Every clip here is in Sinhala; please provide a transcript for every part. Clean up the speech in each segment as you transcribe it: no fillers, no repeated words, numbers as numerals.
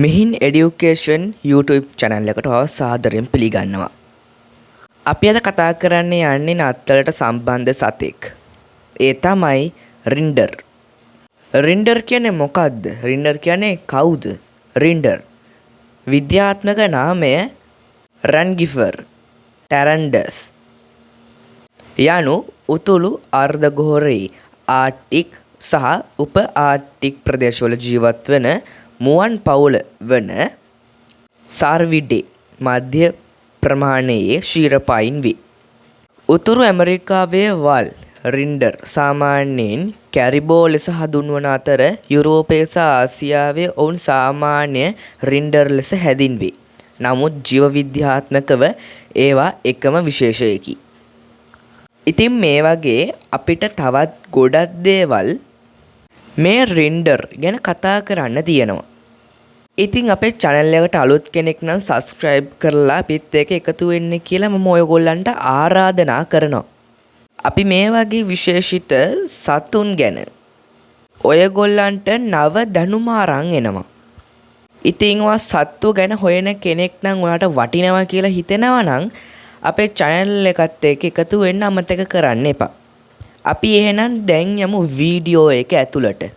මෙහින් එඩියුකේෂන් YouTube channel එකට ඔබ සාදරයෙන් පිළිගන්නවා. අපි අද කතා කරන්න යන්නේ නත්තලට සම්බන්ධ සතෙක්. ඒ තමයි රින්ඩර්. රින්ඩර් කියන්නේ මොකක්ද? රින්ඩර් කියන්නේ කවුද? රින්ඩර් විද්‍යාත්මක නාමය රන්ගිෆර් ටැරන්ඩස් යනු උතුළු අර්ධගෝලීය ආර්ක්ටික් සහ උප ආර්ක්ටික් ප්‍රදේශවල ජීවත් වන මුවන් පවුල වන සාර්විඩේ මධ්‍ය ප්‍රමාණයේ ක්ෂීරපයින් වේ. උතුරු ඇමරිකාවේ වල් රින්ඩර් සාමාන්‍යයෙන් කැරිබෝ ලෙස හඳුන්වන අතර යුරෝපයේ සහ ආසියාවේ ඔවුන් සාමාන්‍ය රින්ඩර් ලෙස හැඳින්වේ. නමුත් ජීව විද්‍යාත්මකව ඒවා එකම විශේෂයකි. ඉතින් මේ වගේ අපිට තවත් ගොඩක් දේවල් මේ රින්ඩර් ගැන කතා කරන්න තියෙනවා. ඉතින් අපේ channel එකට අලුත් කෙනෙක් නම් subscribe කරලා අපිත් එක්ක එකතු වෙන්න කියලා මම ඔයගොල්ලන්ට ආරාධනා කරනවා. අපි මේ වගේ විශේෂිත සතුන් ගැන ඔයගොල්ලන්ට නව දැනුම අරන් එනවා. ඉතින් ඔයා සත්තු ගැන හොයන කෙනෙක් නම් ඔයාට වටිනවා කියලා හිතෙනවා නම් අපේ channel එකත් එක්ක එකතු වෙන්න අමතක කරන්න එපා. අපි එහෙනම් දැන් යමු වීඩියෝ එක ඇතුළට.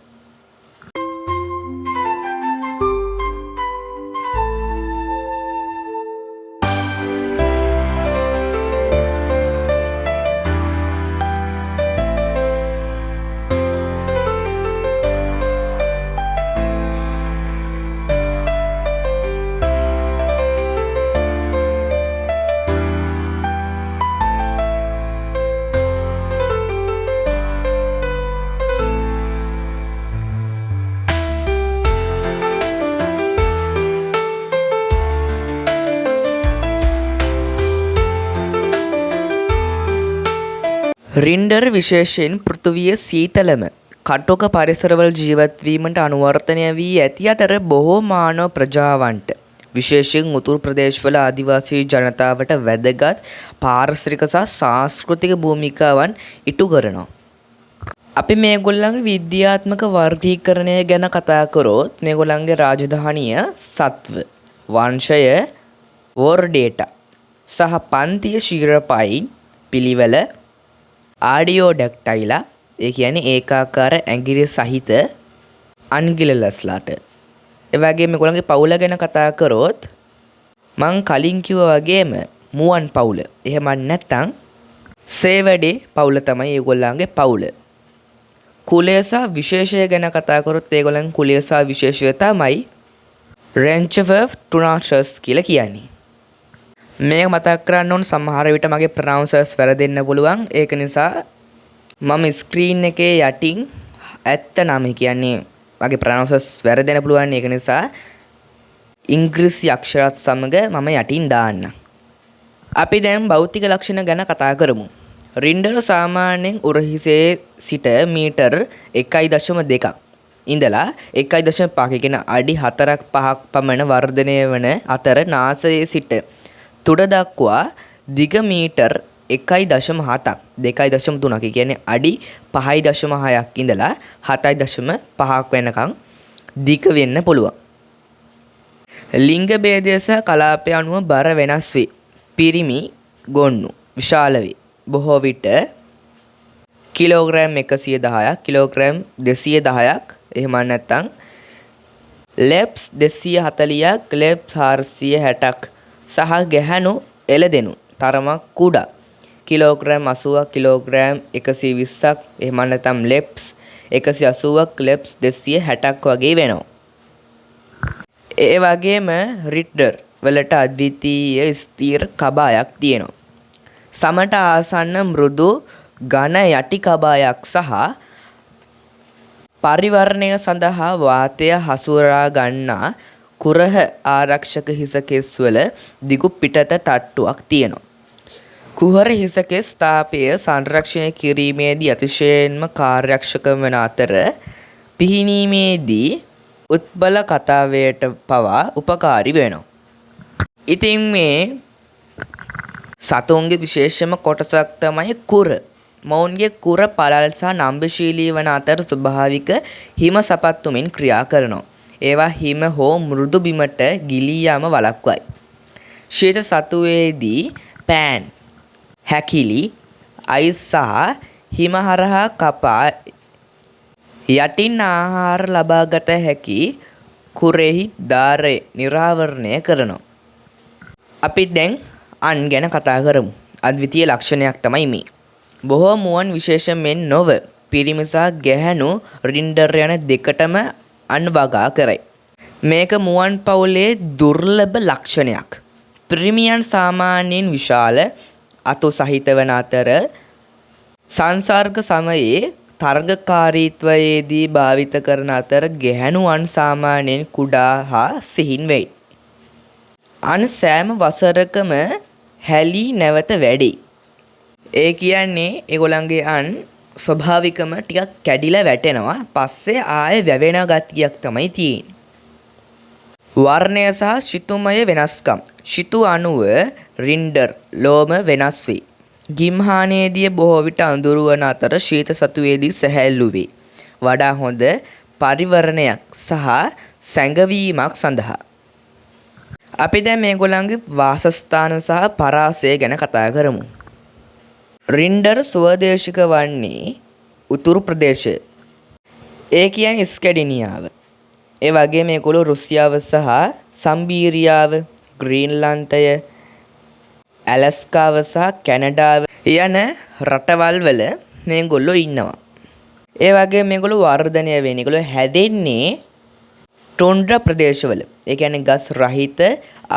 රින්ඩර් විශේෂයෙන් පෘථිවිය සීතලම කටුක පරිසරවල ජීවත් වීමට අනුවර්තනය වී ඇති අතර බොහෝ මානව ප්‍රජාවන්ට විශේෂයෙන් උතුරු ප්‍රදේශවල ආදිවාසී ජනතාවට වැදගත් පාරිසරික සහ සංස්කෘතික භූමිකාවන් ඉටු කරනවා. අපි මේගොල්ලන්ගේ විද්‍යාත්මක වර්ගීකරණය ගැන කතා කරොත් මේගොල්ලන්ගේ රාජධානිය සත්ව වංශය වෝර්ඩේටා සහ පන්තිය ක්ෂීරපයින් පිළිවෙල ආඩියෝඩැක්ටයිලා ඒ කියන්නේ ඒකාකාර ඇඟිලි සහිත අන්ගිලලස්ලාට. ඒ වගේම මේගොල්ලන්ගේ පවුල ගැන කතා කරොත් මං කලින් කිව්වා වගේම මුවන් පවුල. එහෙම නැත්නම් සේවැඩේ පවුල තමයි ඒගොල්ලන්ගේ පවුල. කුලය සහ විශේෂය ගැන කතා කරොත් ඒගොල්ලන්ගේ කුලය සහ විශේෂය තමයි රෙන්චවර් ටුනාෂස් කියලා කියන්නේ. මේක මතක් කරන්න ඕන සමහර විට මගේ ප්‍රොනවුන්සර්ස් වැරදෙන්න පුළුවන්. ඒක නිසා මම ස්ක්‍රීන් එකේ යටින් ඇත්ත නම කියන්නේ මගේ ප්‍රොනවුන්සර්ස් වැරදෙන්න පුළුවන්. ඒක නිසා ඉංග්‍රීසි අක්ෂරات සමග මම යටින් දාන්නම්. අපි දැන් භෞතික ලක්ෂණ ගැන කතා කරමු. රින්ඩර් සාමාන්‍යයෙන් උරහිසේ සිට මීටර් 1.2ක් ඉඳලා 1.5 කියන අඩි 4-5ක් පමණ වර්ධනය වන අතර නාසයේ සිට තුඩ දක්වා දිග මීටර් 1.7ක් 2.3ක් කියන්නේ අඩි 5.6ක් ඉඳලා 7.5ක් වෙනකන් දිග වෙන්න පුළුවන්. ලිංග භේදය සහ කලාපය අනුව බර වෙනස් වේ. පිරිමි ගොන්නු විශාල වේ. බොහෝ විට කිලෝග්‍රෑම් 110ක් කිලෝග්‍රෑම් 210ක් එහෙම නැත්නම් ලෙප්ස් 240ක් ලෙප්ස් 460ක් සහ ගැහැණු එළදෙනු තරමක් කුඩා කිලෝග්‍රෑම් 80ක් කිලෝග්‍රෑම් 120ක් එහෙම නැත්නම් ලෙප්ස් 180ක් ලෙප්ස් 260ක් වගේ වෙනවා. ඒ වගේම රින්ඩර් වලට අද්විතීය ස්ථිර කබායක් තියෙනවා. සමට ආසන්න මෘදු ඝන යටි කබායක් සහ පරිවර්ණය සඳහා වාතය හසුරා ගන්නා කුරහ ආරක්ෂක හිස කෙස් වල දිගු පිටත තට්ටුවක් තියෙනවා. කුහර හිස කෙස් තාපය සංරක්ෂණය කිරීමේදී අතිශයින්ම කාර්යක්ෂක වන අතර පිහිනීමේදී උත්බල කතාවයට පවා උපකාරී වෙනවා. ඉතින් මේ සතුන්ගේ විශේෂම කොටසක් තමයි කුර. මොවුන්ගේ කුර පළල් සහ නම්බශීලී වන අතර ස්වභාවික හිම සපත්තු මෙන් ක්‍රියා කරනවා. ඒවා හිම හෝ මෘදු බිමට ගිලී යාම වළක්වයි. ශීත සතුවේදී පෑන්, හැකිලි, අයිස් සහ හිම හරහා කපා යටින් ආහාර ලබාගත හැකි කුරෙහි දාරය නිරාවරණය කරනවා. අපි දැන් අන් ගැන කතා කරමු. අද්විතීය ලක්ෂණයක් තමයි මේ. බොහෝ මුවන් විශේෂයෙන් නොව පිරිමි සහ ගැහැණු රින්ඩර් යන දෙකටම අන් වගා කරයි. මේක මුවන් පවුලේ දුර්ලභ ලක්ෂණයක්. පිරිමියන් සාමාන්‍යයෙන් විශාල අතු සහිත වන අතර සංසර්ග සමයේ තරගකාරීත්වයේදී භාවිත කරන අතර ගැහැණුන් සාමාන්‍යයෙන් කුඩා හා සිහින් වෙයි. අන් සෑම වසරකම හැලී නැවත වැඩේ. ඒ කියන්නේ ඒගොල්ලන්ගේ අන් ස්වභාවිකම ටිකක් කැඩිලා වැටෙනවා. පස්සේ ආයෙ වැවෙන ගතියක් තමයි තියෙන්නේ. වර්ණය සහ ශිතුමය වෙනස්කම්. ශිතු අණුව රින්ඩර් ලෝම වෙනස් වේ. ගිම්හානයේදී බොහෝ විට අඳුරු වන අතර ශීත සතුවේදී සැහැල්ලු වේ. වඩා හොඳ පරිවර්ණයක් සහ සැඟවීමක් සඳහා. අපි දැන් මේගොල්ලන්ගේ වාසස්ථාන සහ පරාසය ගැන කතා කරමු. රින්ඩර් ස්වදේශික වන්නේ උතුරු ප්‍රදේශය. ඒ කියන්නේ ස්කැඩිනියාව. ඒ වගේම මේගොල්ලෝ රුසියාව සහ සම්බීරියාව, ග්‍රීන්ලන්තය, ඇලස්කාව සහ කැනඩාව යන රටවල් වල මේගොල්ලෝ ඉන්නවා. ඒ වගේම මේගොල්ලෝ වර්ධනය වෙන්නේ, මේගොල්ලෝ හැදෙන්නේ ටුන්ඩ්‍රා ප්‍රදේශවල. ඒ කියන්නේ ගස් රහිත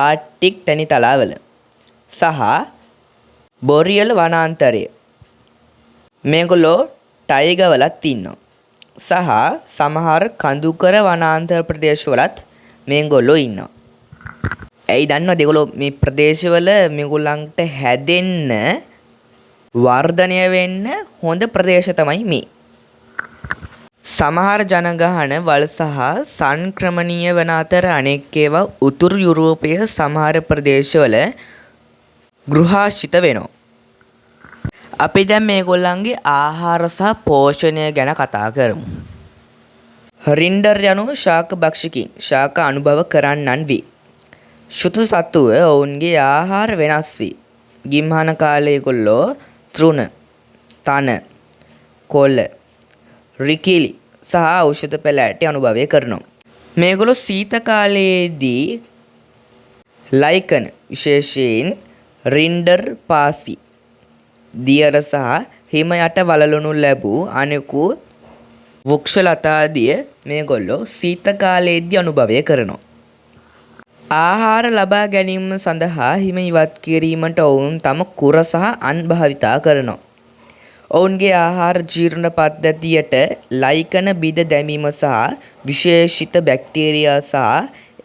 ආර්ටික් තැනි තලාවල සහ බොරියල් වනාන්තරය. මේගොල්ලෝ ටයිගවලත් ඉන්නවා. සහ සමහර කඳුකර වනාන්තර ප්‍රදේශවලත් මේගොල්ලෝ ඉන්නවා. ඇයි දන්නවද ඒගොල්ලෝ මේ ප්‍රදේශවල මේගොල්ලන්ට හැදෙන්න වර්ධනය වෙන්න හොඳ ප්‍රදේශ තමයි මේ. සමහර ජනගහන වල සහ සංක්‍රමණීය වන අතර අනෙක් ඒවා උතුරු යුරෝපයේ සමහර ප්‍රදේශවල ගෘහාශ්‍රිත වෙනවා. අපි දැන් මේගොල්ලන්ගේ ආහාර සහ පෝෂණය ගැන කතා කරමු. රින්ඩර් යනු ශාක භක්ෂිකින් ශාක අනුභව කරන්නන් වේ. ශුතු සතුව ඔවුන්ගේ ආහාර වෙනස් වේ. ගිම්හන කාලයේ ඒගොල්ලෝ තෘණ, තන, කොළ, රිකිලි සහ ඖෂධ පැලෑටි අනුභවය කරනවා. මේගොල්ලෝ සීත කාලයේදී ලයිකන විශේෂයෙන් රින්ඩර් පාසි, දියර සහ හිම යට වලලනු ලැබූ අනෙකුත් වෘක්ෂලතාදිය මේගොල්ලෝ සීත කාලයේදී අනුභවය කරනවා. ආහාර ලබා ගැනීම සඳහා හිම ඉවත් කිරීමට ඔවුන් තම කුර සහ අන් භාවිතා කරනවා. ඔවුන්ගේ ආහාර ජීර්ණ පද්ධතියට ලයිකන බිඳ දැමීම සහ විශේෂිත බැක්ටීරියා සහ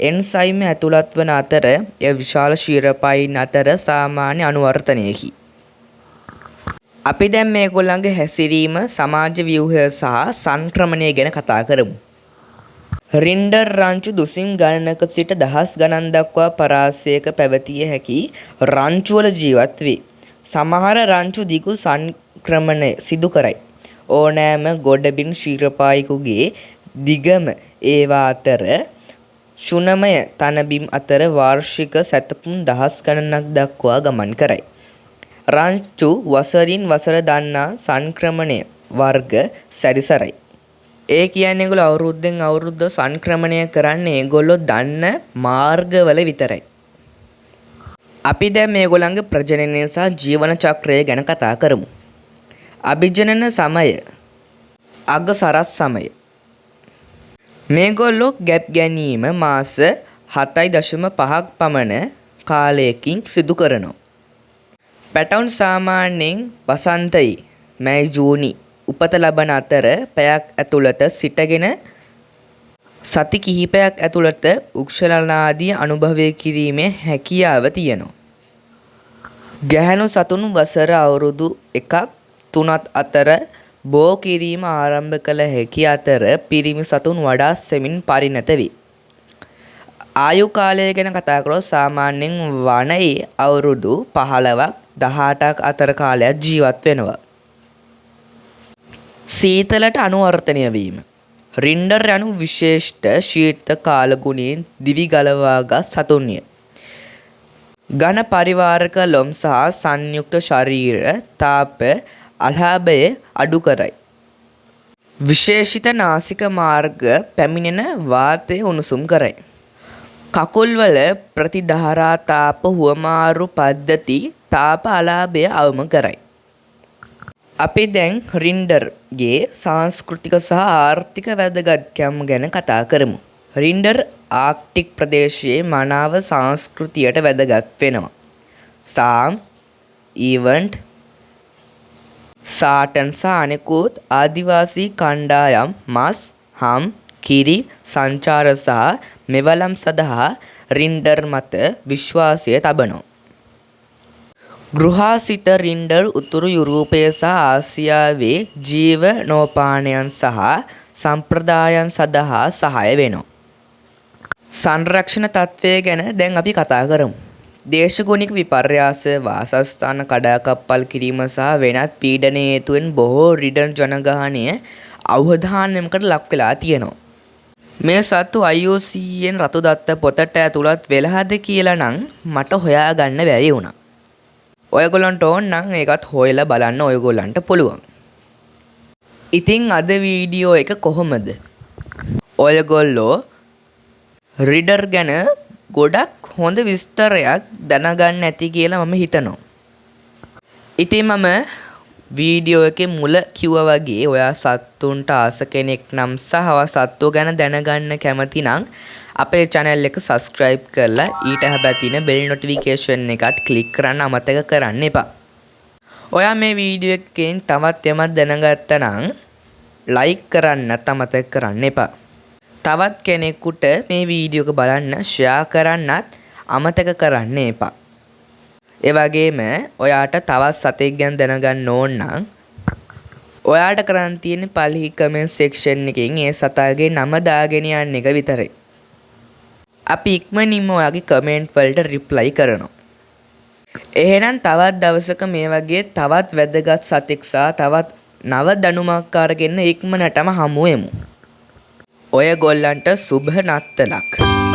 එන්සයිම් ඇතුළත් වන අතර එය විශාල ශීරපයින් අතර සාමාන්‍ය අනුවර්තනයකි. අපි දැන් මේගොල්ලන්ගේ හැසිරීම, සමාජ ව්‍යුහය සහ සංක්‍රමණය ගැන කතා කරමු. රින්ඩර් රංචු දුසින් ගණනක සිට දහස් ගණන් දක්වා පරාසයක පැවතිය හැකි රංචුවල ජීවත් වේ. සමහර රංචු දිගු සංක්‍රමණය සිදු කරයි. ඕනෑම ගොඩබිම් ශීරපායිකුගේ දිගම ඒවා අතර ශුනමය තනබිම් අතර වාර්ෂික සැතපුම් දහස් ගණනක් දක්වා ගමන් කරයි. රංචු වසරින් වසර දන්නා සංක්‍රමණය වර්ග සැරිසරයි. ඒ කියන්නේ ඒගොල්ලෝ අවුරුද්දෙන් අවුරුද්ද සංක්‍රමණය කරන්නේ ඒගොල්ලෝ දන්න මාර්ගවල විතරයි. අපි දැන් මේගොල්ලන්ගේ ප්‍රජනනය සහ ජීවන චක්‍රය ගැන කතා කරමු. අභිජනන සමය, අගසරස් සමය. මේගොල්ලෝ ගැබ් ගැනීම මාස 7.5ක් පමණ කාලයකින් සිදු කරනවා. පැටවුන් සාමාන්‍යයෙන් වසන්තයේ මැයි ජූනි උපත ලබන අතර පැයක් ඇතුළත සිටගෙන සති කිහිපයක් ඇතුළත උක්ෂලනාදී අනුභවය කිරීමේ හැකියාව තියෙනවා. ගැහැණු සතුන් වසර අවුරුදු 1-3 අතර බෝ කිරීම ආරම්භ කළ හැකි අතර පිරිමි සතුන් වඩා සෙමින් පරිණත වේ. ආයු කාලය ගැන කතා කරොත් සාමාන්‍යයෙන් වනයේ අවුරුදු 15-18ක් අතර කාලයක් ජීවත් වෙනවා. සීතලට අනුවර්තනය වීම. රින්ඩර් යනු විශේෂිත ශීත කාලගුණයෙන් දිවි ගලවාගත් සතුන්ය. ඝන පරිවාරක ලොම් සහ සංයුක්ත ශරීර තාප අලාභය අඩු කරයි. විශේෂිත නාසික මාර්ග පැමිණෙන වාතය උණුසුම් කරයි. කකුල්වල ප්‍රතිධාරා තාප හුවමාරු පද්ධති තාප අලාභය අවම කරයි. අපි දැන් රින්ඩර්ගේ සංස්කෘතික සහ ආර්ථික වැදගත්කම් ගැන කතා කරමු. රින්ඩර් ආක්ටික් ප්‍රදේශයේ මනාව සංස්කෘතියට වැදගත් වෙනවා. සාම්, ඊවන්ට්, සාටන් සහ අනෙකුත් ආදිවාසී කණ්ඩායම් මස්, හම්, කිරි සංචාර සහ මෙවලම් සඳහා රින්ඩර් මත විශ්වාසය තබනවා. ගෘහාසිත රින්ඩර් උතුරු යුරෝපය සහ ආසියාවේ ජීවනෝපානයන් සහ සම්ප්‍රදායන් සඳහා සහාය වෙනවා. සංරක්ෂණ තත්ත්වය ගැන දැන් අපි කතා කරමු. දේශගුණික විපර්යාස, වාසස්ථාන කඩාකප්පල් කිරීම සහ වෙනත් පීඩන හේතුවෙන් බොහෝ රින්ඩර් ජනගහනය අවධානයකට ලක් වෙලා තියෙනවා. මේ සත්තු IUCN රතු දත්ත පොතට ඇතුළත් වෙලාද කියලා නම් මට හොයාගන්න බැරි වුණා. ඔයගොල්ලන්ට ඕන නම් ඒකත් හොයලා බලන්න ඔයගොල්ලන්ට පුළුවන්. ඉතින් අද වීඩියෝ එක කොහොමද? ඔයගොල්ලෝ රින්ඩර් ගැන ගොඩක් හොඳ විස්තරයක් දැනගන්න ඇති කියලා මම හිතනවා. ඉතින් මම වීඩියෝ එකේ මුල කිව්වා වගේ ඔයා සත්තුන්ට ආස කෙනෙක් නම් සහ සත්තු ගැන දැනගන්න කැමති නම් අපේ channel එක subscribe කරලා ඊට හැබැයි තියෙන bell notification එකත් click කරන්න අමතක කරන්න එපා. ඔයා මේ වීඩියෝ එකෙන් තවත් යමක් දැනගත්තා නම් like කරන්නත් අමතක කරන්න එපා. තවත් කෙනෙකුට මේ වීඩියෝ එක බලන්න share කරන්නත් අමතක කරන්න එපා. ඒ වගේම ඔයාට තවත් සතෙක් ගැන දැනගන්න ඕන නම් ඔයාට කරන්න තියෙන පළවෙනි comment section එකෙන් ඒ සතාගේ නම දාගෙන යන්න එක විතරයි. අපි ඉක්මනින්ම ඔයාගේ කමෙන්ට් වලට රිප්ලයි කරනවා. එහෙනම් තවත් දවසක මේ වගේ තවත් වැදගත් සතෙක් සහ තවත් නව දැනුමක් අරගෙන ඉක්මනටම හමු වෙමු. ඔයගොල්ලන්ට සුබ නත්තලක්.